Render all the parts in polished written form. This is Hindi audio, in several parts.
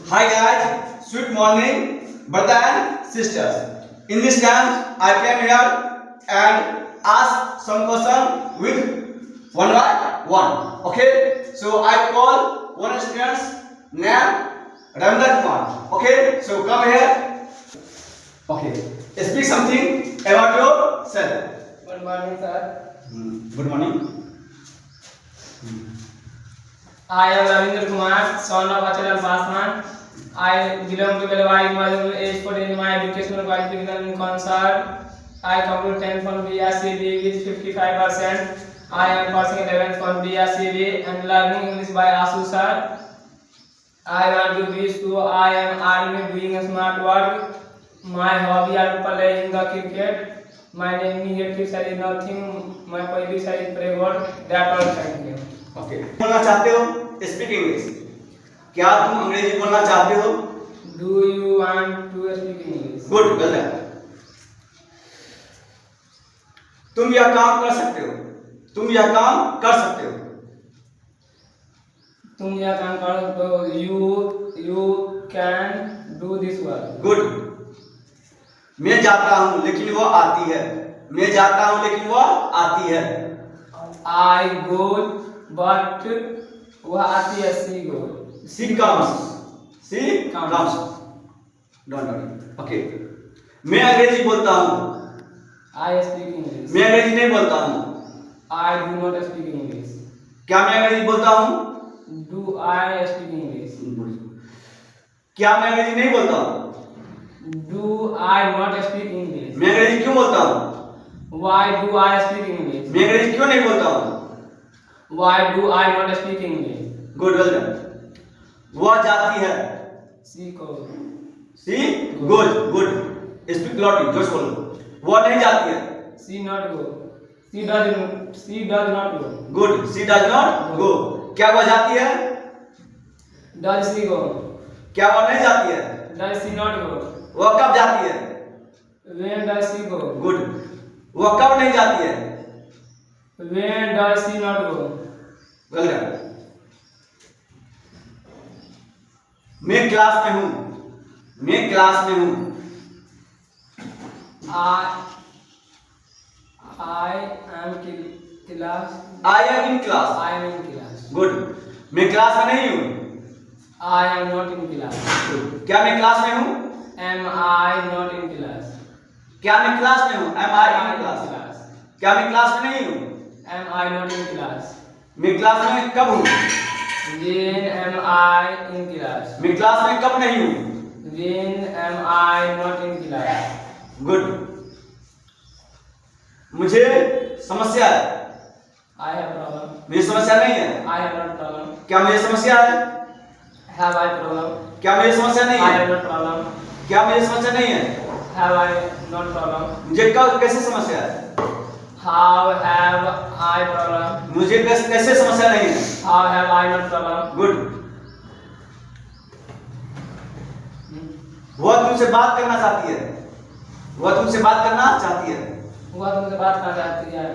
Hi guys, sweet morning, brother and sisters. In this time, I came here and ask some question with one by one. Okay, so I call one student's name Ramdar Kumar. Okay, so come here. Okay, speak something about yourself. Good morning, sir. Good morning. I am Ravindra Kumar, son of Achal Basman. I belong to Belwai Model age for in my educational qualification in concert. I complete 10 from BSCB with 55%. I am passing 11 from BSCB and learning English by Asu sir. I want to be so I am army doing smart work. My hobby are playing the cricket. My native side is nothing. My पहिली side is pray God. That all thank you. Okay बोलना चाहते हो स्पीक इंग्लिश क्या तुम अंग्रेजी बोलना चाहते हो Do you want to speak English? Good well done तुम यह काम कर सकते हो तुम यह काम कर सकते हो तुम यह काम कर सकते हो. You can do this work. Good मैं जाता हूं लेकिन वो आती है मैं जाता हूं लेकिन वो आती है I go but वह आती है. She go. She comes don't worry okay मैं अंग्रेजी बोलता हूं I speak English. मैं अंग्रेजी नहीं बोलता हूं I do not speak English. क्या मैं अंग्रेजी बोलता हूं Do I speak English? क्या मैं अंग्रेजी नहीं बोलता हूं Do I not speak English? मैं अंग्रेजी क्यों बोलता हूं Why do I speak English? मैं अंग्रेजी क्यों नहीं बोलता हूं Why do I not speak English? Good well done वह जाती है She goes. She goes good speak loudly जोश बोलो वह नहीं जाती है She not go. She does not go. Good she does not go क्या वह जाती है Does she go? क्या वह नहीं जाती है Does she not go? वह कब जाती है When does she go? Good वह कब नहीं जाती है When does she not go? Well done मैं क्लास में हूं मैं क्लास में हूं I am class. I am in class I am in class. Good मैं क्लास में नहीं हूं I am not in class. क्या मैं क्लास में हूं Am I not in class? क्या मैं क्लास में हूं am I in class class. क्या मैं क्लास में नहीं हूं Am I not in class? मैं क्लास में कब हूं When am I in class? मैं क्लास में कब नहीं हूं When am I not in class? Good मुझे समस्या है I have problem. मेरी समस्या नहीं है I have not problem. क्या मुझे समस्या है Have I problem? क्या मुझे समस्या नहीं I है have not problem. क्या मुझे समस्या नहीं है Have I not problem? मुझे कब कैसे समस्या है How have I problem? मुझे कैसे समस्या नहीं है How have I not problem? Good वह तुमसे बात करना चाहती है वह तुमसे बात करना चाहती है वह तुमसे बात करना चाहती है.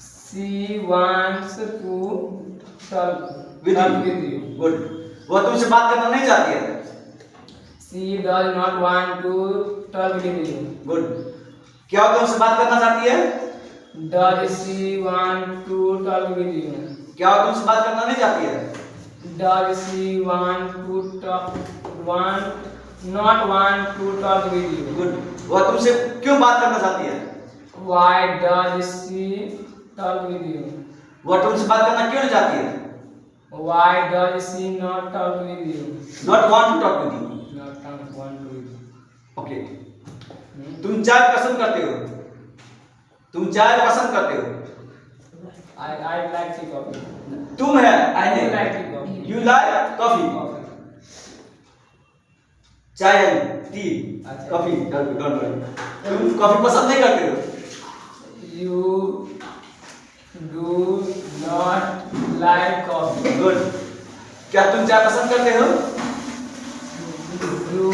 She wants to talk with you. Good वह तुमसे बात करना नहीं चाहती है She does not want to talk with you. Good क्या वह तुमसे बात करना चाहती है Does she want to talk with you? क्या वह तुमसे बात करना नहीं चाहती है Does she want to not want to talk with you? Good वह तुमसे क्यों बात करना चाहती है Why does she talk with you? वह तुमसे बात करना क्यों नहीं चाहती है Why does she not talk with you? Not want to talk with you Not want to with you. Okay तुम चाय पसंद करते हो तुम चाय पसंद करते हो I like tea coffee. तुम है आई I नहीं like tea coffee. You like coffee चाय टी अच्छा। कॉफी डोंट वरी तुम कॉफी पसंद नहीं करते हो You do not like coffee. Good क्या तुम चाय पसंद करते हो Do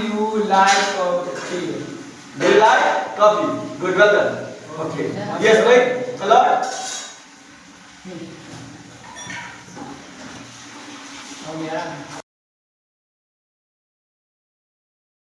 you like coffee? Do you like coffee good well done okay yes right hello Oh yeah.